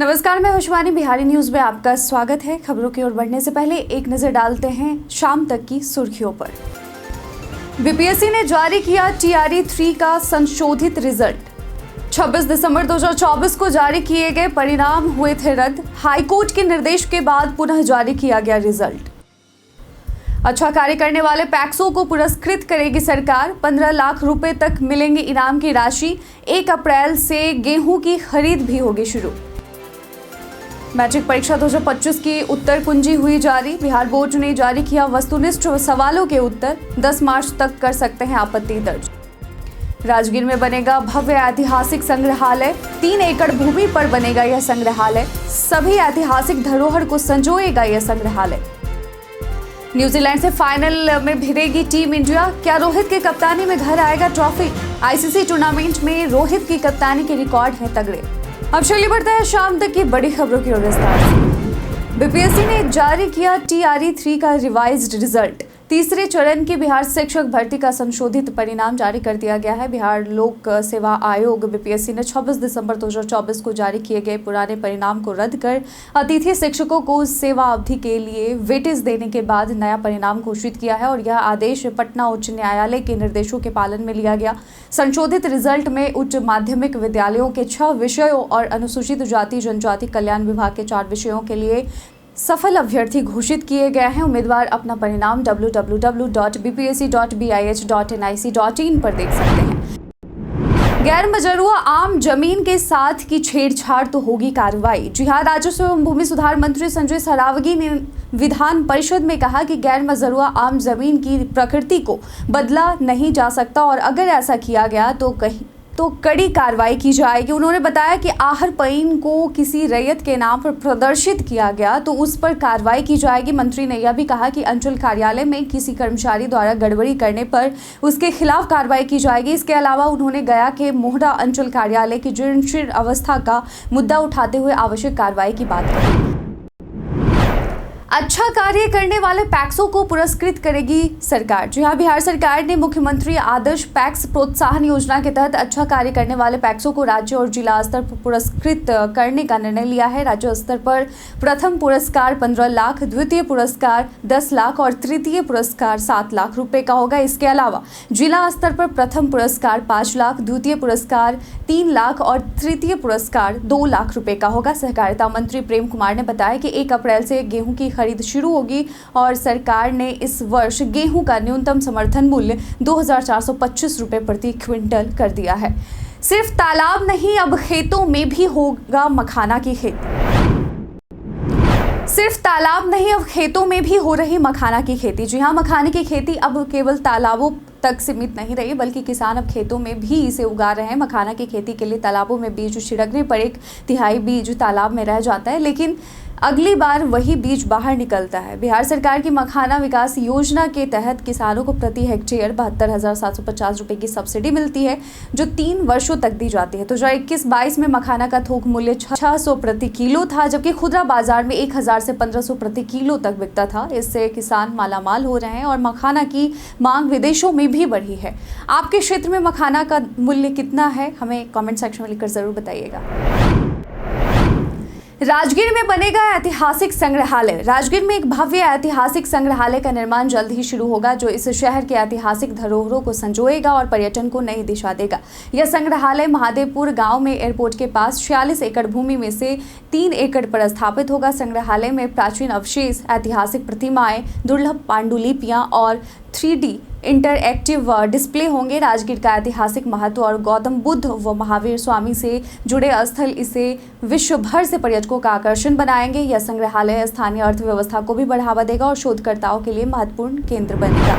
नमस्कार, मैं खुशवानी बिहारी न्यूज में आपका स्वागत है। खबरों की ओर बढ़ने से पहले एक नजर डालते हैं शाम तक की सुर्खियों पर। बीपीएससी ने जारी किया टीआरई 3 का संशोधित रिजल्ट। 26 दिसंबर 2024 को जारी किए गए परिणाम हुए थे रद्द। हाईकोर्ट के निर्देश के बाद पुनः जारी किया गया रिजल्ट। अच्छा कार्य करने वाले पैक्सों को पुरस्कृत करेगी सरकार। 15 लाख रुपए तक मिलेंगे इनाम की राशि। 1 अप्रैल से गेहूं की खरीद भी होगी शुरू। मैट्रिक परीक्षा 2025 की उत्तर कुंजी हुई जारी। बिहार बोर्ड ने जारी किया वस्तुनिष्ठ सवालों के उत्तर। 10 मार्च तक कर सकते हैं आपत्ति दर्ज। राजगीर में बनेगा भव्य ऐतिहासिक संग्रहालय। 3 एकड़ भूमि पर बनेगा यह संग्रहालय। सभी ऐतिहासिक धरोहर को संजोएगा यह संग्रहालय। न्यूजीलैंड से फाइनल में भिड़ेगी टीम इंडिया। क्या रोहित की कप्तानी में घर आएगा ट्रॉफी? आईसीसी टूर्नामेंट में रोहित की कप्तानी के रिकॉर्ड हैं तगड़े। अब चलिए बढ़ते हैं शाम तक की बड़ी खबरों की ओर विस्तार से। बीपीएससी ने जारी किया टीआरई 3 का रिवाइज्ड रिजल्ट। तीसरे चरण की बिहार शिक्षक भर्ती का संशोधित परिणाम जारी कर दिया गया है। बिहार लोक सेवा आयोग बीपीएससी ने 26 दिसंबर 2024 को जारी किए गए पुराने परिणाम को रद्द कर अतिथि शिक्षकों को सेवा अवधि के लिए वेटेज देने के बाद नया परिणाम घोषित किया है और यह आदेश पटना उच्च न्यायालय के निर्देशों के पालन में लिया गया। संशोधित रिजल्ट में उच्च माध्यमिक विद्यालयों के 6 विषयों और अनुसूचित जाति जनजाति कल्याण विभाग के 4 विषयों के लिए सफल अभ्यर्थी घोषित किए गए हैं। उम्मीदवार अपना परिणाम www.bpsc.bih.nic.in पर देख सकते हैं। गैर मजरूआ आम जमीन के साथ की छेड़छाड़ तो होगी कार्रवाई। जी हां, राजस्व एवं भूमि सुधार मंत्री संजय सरावगी ने विधान परिषद में कहा कि गैर मजरूआ आम जमीन की प्रकृति को बदला नहीं जा सकता और अगर ऐसा किया गया तो कड़ी कार्रवाई की जाएगी। उन्होंने बताया कि आहर पईन को किसी रैयत के नाम पर प्रदर्शित किया गया तो उस पर कार्रवाई की जाएगी। मंत्री ने यह भी कहा कि अंचल कार्यालय में किसी कर्मचारी द्वारा गड़बड़ी करने पर उसके खिलाफ कार्रवाई की जाएगी। इसके अलावा उन्होंने गया के मोहड़ा अंचल कार्यालय की जीर्णशीर्ण अवस्था का मुद्दा उठाते हुए आवश्यक कार्रवाई की बात कही। अच्छा कार्य करने वाले पैक्सों को पुरस्कृत करेगी सरकार। जी हां, बिहार सरकार ने मुख्यमंत्री आदर्श पैक्स प्रोत्साहन योजना के तहत अच्छा कार्य करने वाले पैक्सों को राज्य और जिला स्तर पर पुरस्कृत करने का निर्णय लिया है। राज्य स्तर पर प्रथम पुरस्कार 15 लाख, द्वितीय पुरस्कार 10 लाख और तृतीय पुरस्कार 7 लाख रुपए का होगा। इसके अलावा जिला स्तर पर प्रथम पुरस्कार 5 लाख, द्वितीय पुरस्कार 3 लाख और तृतीय पुरस्कार 2 लाख रुपए का होगा। सहकारिता मंत्री प्रेम कुमार ने बताया कि 1 अप्रैल से गेहूं की खरीद शुरू होगी और सरकार ने इस वर्ष गेहूं का न्यूनतम समर्थन मूल्य 2425 रुपए प्रति क्विंटल कर दिया है। सिर्फ तालाब नहीं, अब खेतों में भी होगा मखाना की खेती। सिर्फ तालाब नहीं, अब खेतों में भी हो रही मखाना की खेती। जी हां, मखाने की खेती अब केवल तालाबों तक सीमित नहीं रही बल्कि किसान अब खेतों में भी इसे उगा रहे हैं। मखाना की खेती के लिए तालाबों में बीज छिड़कने पर 1/3 बीज तालाब में रह जाता है, लेकिन अगली बार वही बीज बाहर निकलता है। बिहार सरकार की मखाना विकास योजना के तहत किसानों को प्रति हेक्टेयर 72,750 रुपए की सब्सिडी मिलती है जो 3 वर्षों तक दी जाती है। तो 2021-22 में मखाना का थोक मूल्य 600 प्रति किलो था, जबकि खुदरा बाजार में 1000 से 1500 प्रति किलो तक बिकता था। इससे किसान मालामाल हो रहे हैं और मखाना की मांग विदेशों में भी बढ़ी है। आपके क्षेत्र में मखाना का मूल्य कितना है, हमें कमेंट सेक्शन में लिखकर जरूर बताइएगा। राजगीर में बनेगा ऐतिहासिक संग्रहालय। राजगीर में एक भव्य ऐतिहासिक संग्रहालय का निर्माण जल्द ही शुरू होगा जो इस शहर के ऐतिहासिक धरोहरों को संजोएगा और पर्यटन को नई दिशा देगा। यह संग्रहालय महादेवपुर गांव में एयरपोर्ट के पास 46 एकड़ भूमि में से 3 एकड़ पर स्थापित होगा। संग्रहालय में प्राचीन अवशेष, ऐतिहासिक प्रतिमाएं, दुर्लभ पांडुलिपियां और 3D इंटरएक्टिव डिस्प्ले होंगे। राजगीर का ऐतिहासिक महत्व और गौतम बुद्ध व महावीर स्वामी से जुड़े स्थल इसे विश्व भर से पर्यटकों का आकर्षण बनाएंगे। यह संग्रहालय स्थानीय अर्थव्यवस्था को भी बढ़ावा देगा और शोधकर्ताओं के लिए महत्वपूर्ण केंद्र बनेगा।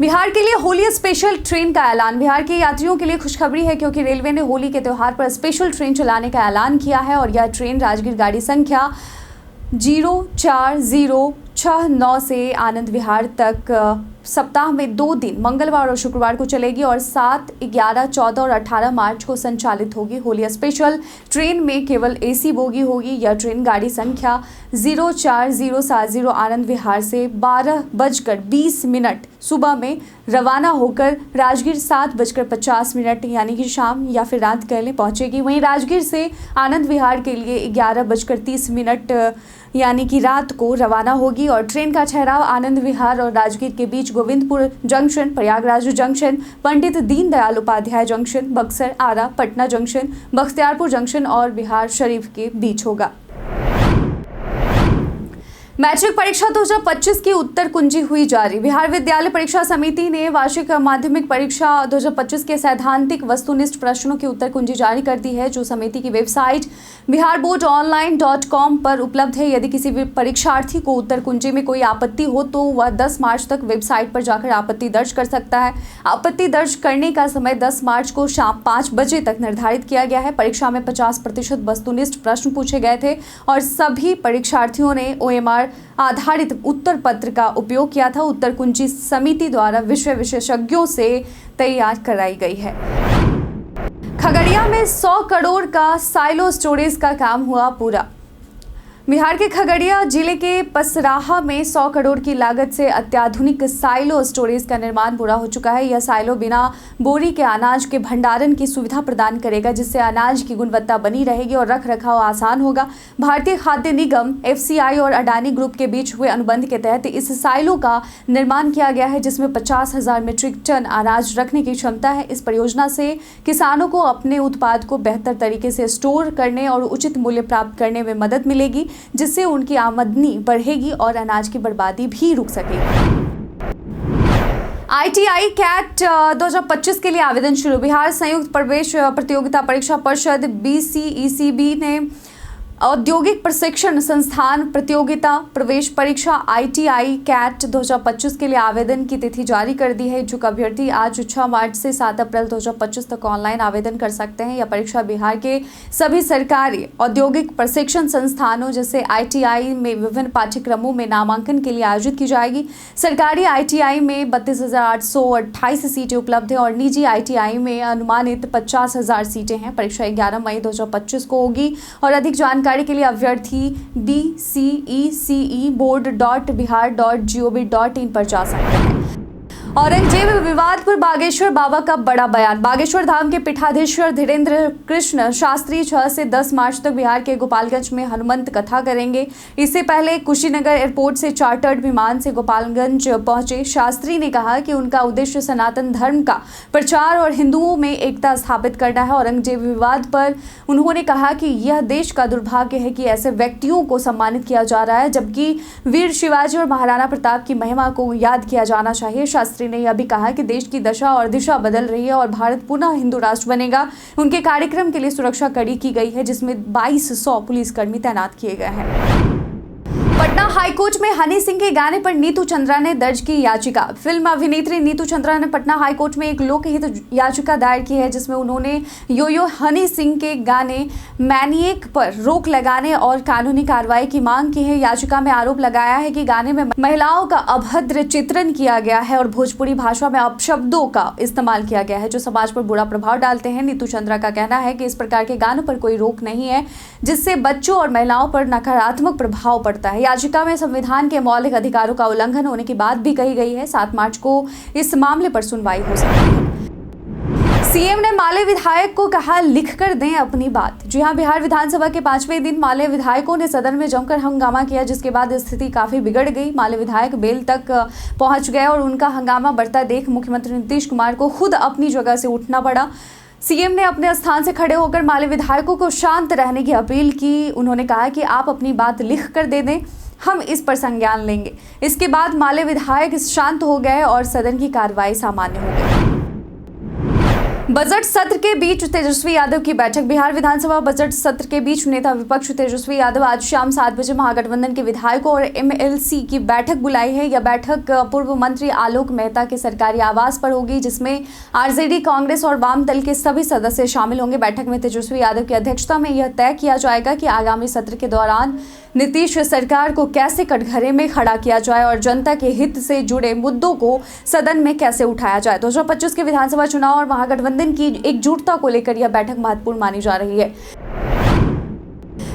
बिहार के लिए होली स्पेशल ट्रेन का ऐलान। बिहार के यात्रियों के लिए खुशखबरी है क्योंकि रेलवे ने होली के त्यौहार पर स्पेशल ट्रेन चलाने का ऐलान किया है और यह ट्रेन राजगीर गाड़ी संख्या 04069 से आनंद विहार तक सप्ताह में 2 दिन मंगलवार और शुक्रवार को चलेगी और 7, 11, 14 और 18 मार्च को संचालित होगी। होली स्पेशल ट्रेन में केवल एसी बोगी होगी। यह ट्रेन गाड़ी संख्या 04070 आनंद विहार से 12:20 सुबह में रवाना होकर राजगीर 7:50 यानी कि शाम या फिर रात कह लें पहुंचेगी। वहीं राजगीर से आनंद विहार के लिए 11:30 यानी कि रात को रवाना होगी और ट्रेन का ठहराव आनंद विहार और राजगीर के बीच Govindpur junction, Prayagraj junction, Pandit Deendayal Upadhyay junction, Buxar, आरा, पटना जंक्शन, बख्तियारपुर जंक्शन और बिहार शरीफ के बीच होगा। मैट्रिक परीक्षा 2025 की उत्तर कुंजी हुई जारी। बिहार विद्यालय परीक्षा समिति ने वार्षिक माध्यमिक परीक्षा 2025 के सैद्धांतिक वस्तुनिष्ठ प्रश्नों की उत्तर कुंजी जारी कर दी है, जो समिति की वेबसाइट biharboardonline.com पर उपलब्ध है। यदि किसी भी परीक्षार्थी को उत्तर कुंजी में कोई आपत्ति हो तो वह 10 मार्च तक वेबसाइट पर जाकर आपत्ति दर्ज कर सकता है। आपत्ति दर्ज करने का समय 10 मार्च को शाम 5 बजे तक निर्धारित किया गया है। परीक्षा में 50% वस्तुनिष्ठ प्रश्न पूछे गए थे और सभी परीक्षार्थियों ने OMR आधारित उत्तर पत्र का उपयोग किया था। उत्तर कुंजी समिति द्वारा विषय विशेषज्ञों से तैयार कराई गई है। खगड़िया में 100 करोड़ का साइलो स्टोरेज का काम हुआ पूरा। बिहार के खगड़िया जिले के पसराहा में 100 करोड़ की लागत से अत्याधुनिक साइलो स्टोरेज का निर्माण पूरा हो चुका है। यह साइलो बिना बोरी के अनाज के भंडारण की सुविधा प्रदान करेगा, जिससे अनाज की गुणवत्ता बनी रहेगी और रख रखाव आसान होगा। भारतीय खाद्य निगम FCI और अडानी ग्रुप के बीच हुए अनुबंध के तहत इस साइलो का निर्माण किया गया है, जिसमें 50,000 मीट्रिक टन अनाज रखने की क्षमता है। इस परियोजना से किसानों को अपने उत्पाद को बेहतर तरीके से स्टोर करने और उचित मूल्य प्राप्त करने में मदद मिलेगी, जिससे उनकी आमदनी बढ़ेगी और अनाज की बर्बादी भी रुक सकेगी। ITI CAT 2025 के लिए आवेदन शुरू। बिहार संयुक्त प्रवेश प्रतियोगिता परीक्षा परिषद BCECB ने औद्योगिक प्रशिक्षण संस्थान प्रतियोगिता प्रवेश परीक्षा ITI CAT 2025 के लिए आवेदन की तिथि जारी कर दी है। इच्छुक अभ्यर्थी आज 6 मार्च से 7 अप्रैल 2025 तक ऑनलाइन आवेदन कर सकते हैं। यह परीक्षा बिहार के सभी सरकारी औद्योगिक प्रशिक्षण संस्थानों जैसे ITI में विभिन्न पाठ्यक्रमों में नामांकन के लिए आयोजित की जाएगी। सरकारी ITI में 32,828 सीटें उपलब्ध हैं और निजी ITI में अनुमानित 50,000 सीटें हैं। परीक्षा 11 मई 2025 को होगी और अधिक जानकारी के लिए अभ्यर्थी bcecboard.bihar.gov.in पर जा सकते हैं। औरंगजेब विवाद पर बागेश्वर बाबा का बड़ा बयान। बागेश्वर धाम के पीठाधीश्वर धीरेन्द्र कृष्ण शास्त्री 6 से 10 मार्च तक बिहार के गोपालगंज में हनुमंत कथा करेंगे। इससे पहले कुशीनगर एयरपोर्ट से चार्टर्ड विमान से गोपालगंज पहुंचे शास्त्री ने कहा कि उनका उद्देश्य सनातन धर्म का प्रचार और हिंदुओं में एकता स्थापित करना है। औरंगजेब विवाद पर उन्होंने कहा कि यह देश का दुर्भाग्य है कि ऐसे व्यक्तियों को सम्मानित किया जा रहा है, जबकि वीर शिवाजी और महाराणा प्रताप की महिमा को याद किया जाना चाहिए। शास्त्री ने यह भी कहा कि देश की दशा और दिशा बदल रही है और भारत पुनः हिंदू राष्ट्र बनेगा। उनके कार्यक्रम के लिए सुरक्षा कड़ी की गई है, जिसमें 2200 पुलिसकर्मी तैनात किए गए हैं। पटना हाईकोर्ट में हनी सिंह के गाने पर नीतू चंद्रा ने दर्ज की याचिका। फिल्म अभिनेत्री नीतू चंद्रा ने पटना हाईकोर्ट में एक लोकहित याचिका दायर की है, जिसमें उन्होंने यो हनी सिंह के गाने मैनिएक पर रोक लगाने और कानूनी कार्रवाई की मांग की है। याचिका में आरोप लगाया है कि गाने में महिलाओं का अभद्र चित्रण किया गया है और भोजपुरी भाषा में अपशब्दों का इस्तेमाल किया गया है, जो समाज पर बुरा प्रभाव डालते हैं। नीतू चंद्रा का कहना है कि इस प्रकार के गानों पर कोई रोक नहीं है, जिससे बच्चों और महिलाओं पर नकारात्मक प्रभाव पड़ता है। याचिका में संविधान के मौलिक अधिकारों का उल्लंघन होने की बात भी कही गई है। 7 मार्च को इस मामले पर सुनवाई हो सकती है। सीएम ने माले विधायक को कहा लिख कर दें अपनी बात। जी हां, बिहार विधानसभा के 5वें दिन माले विधायकों ने सदन में जमकर हंगामा किया, जिसके बाद स्थिति काफी बिगड़ गई। माले विधायक बेल तक पहुंच गए और उनका हंगामा बढ़ता देख मुख्यमंत्री नीतीश कुमार को खुद अपनी जगह से उठना पड़ा। सीएम ने अपने स्थान से खड़े होकर माले विधायकों को शांत रहने की अपील की। उन्होंने कहा कि आप अपनी बात लिख कर दे दें, हम इस पर संज्ञान लेंगे। इसके बाद माले विधायक शांत हो गए और सदन की कार्रवाई सामान्य हो गई। बजट सत्र के बीच तेजस्वी यादव की बैठक। बिहार विधानसभा बजट सत्र के बीच नेता विपक्ष तेजस्वी यादव आज शाम 7 बजे महागठबंधन के विधायकों और एमएलसी की बैठक बुलाई है। यह बैठक पूर्व मंत्री आलोक मेहता के सरकारी आवास पर होगी, जिसमें आरजेडी, कांग्रेस और वाम दल के सभी सदस्य शामिल होंगे। बैठक में तेजस्वी यादव की अध्यक्षता में यह तय किया जाएगा कि आगामी सत्र के दौरान नीतीश सरकार को कैसे कटघरे में खड़ा किया जाए और जनता के हित से जुड़े मुद्दों को सदन में कैसे उठाया जाए। 2025 के विधानसभा चुनाव और महागठबंधन की एकजुटता को लेकर यह बैठक महत्वपूर्ण मानी जा रही है।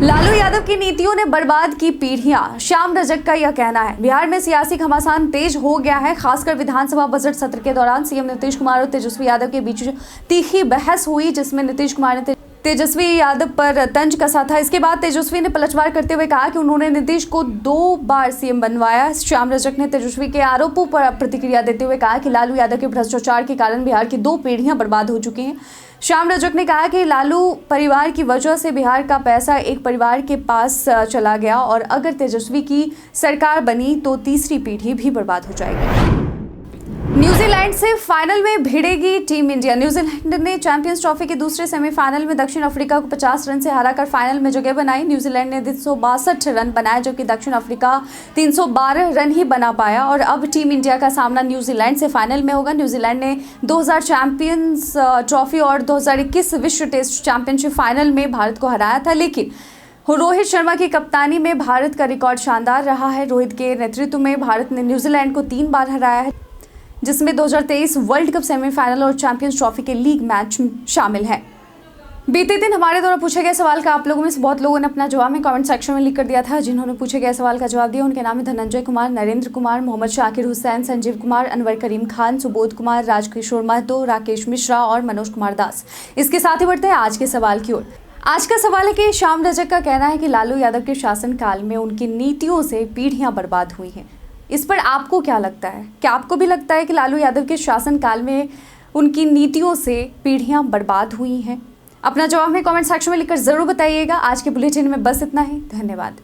लालू यादव की नीतियों ने बर्बाद की पीढ़ियां, श्याम रजक का यह कहना है। बिहार में सियासी घमासान तेज हो गया है। खासकर विधानसभा बजट सत्र के दौरान सीएम नीतीश कुमार और तेजस्वी यादव के बीच तीखी बहस हुई, जिसमें नीतीश कुमार ने तेजस्वी यादव पर तंज कसा था। इसके बाद तेजस्वी ने पलटवार करते हुए कहा कि उन्होंने नीतीश को 2 बार सीएम बनवाया। श्याम रजक ने तेजस्वी के आरोपों पर प्रतिक्रिया देते हुए कहा कि लालू यादव के भ्रष्टाचार के कारण बिहार की 2 पीढ़ियां बर्बाद हो चुकी हैं। श्याम रजक ने कहा कि लालू परिवार की वजह से बिहार का पैसा एक परिवार के पास चला गया और अगर तेजस्वी की सरकार बनी तो तीसरी पीढ़ी भी बर्बाद हो जाएगी। न्यूजीलैंड से फाइनल में भिड़ेगी टीम इंडिया। न्यूजीलैंड ने चैंपियंस ट्रॉफी के दूसरे सेमीफाइनल में दक्षिण अफ्रीका को 50 रन से हराकर फाइनल में जगह बनाई। न्यूजीलैंड ने 362 रन बनाए, जबकि दक्षिण अफ्रीका 312 रन ही बना पाया और अब टीम इंडिया का सामना न्यूजीलैंड से फाइनल में होगा। न्यूजीलैंड ने 2000 चैंपियंस ट्रॉफी और 2021 विश्व टेस्ट चैंपियनशिप फाइनल में भारत को हराया था, लेकिन रोहित शर्मा की कप्तानी में भारत का रिकॉर्ड शानदार रहा है। रोहित के नेतृत्व में भारत ने न्यूजीलैंड को 3 बार हराया है, जिसमें 2023 वर्ल्ड कप सेमीफाइनल और चैंपियंस ट्रॉफी के लीग मैच शामिल हैं। बीते दिन हमारे द्वारा पूछे गए सवाल का आप लोगों में से बहुत लोगों ने अपना जवाब में कमेंट सेक्शन में लिख कर दिया था। जिन्होंने पूछे गए सवाल का जवाब दिया उनके नाम है धनंजय कुमार, नरेंद्र कुमार, मोहम्मद शाकिर हुसैन, संजीव कुमार, अनवर करीम खान, सुबोध कुमार, राजकिशोर महतो, राकेश मिश्रा और मनोज कुमार दास। इसके साथ ही बढ़ते हैं आज के सवाल की ओर। आज का सवाल है कि श्याम रजक का कहना है कि लालू यादव के शासनकाल में उनकी नीतियों से पीढ़ियां बर्बाद हुई हैं। इस पर आपको क्या लगता है? क्या आपको भी लगता है कि लालू यादव के शासनकाल में उनकी नीतियों से पीढ़ियां बर्बाद हुई हैं? अपना जवाब में कमेंट सेक्शन में लिखकर जरूर बताइएगा। आज के बुलेटिन में बस इतना ही। धन्यवाद।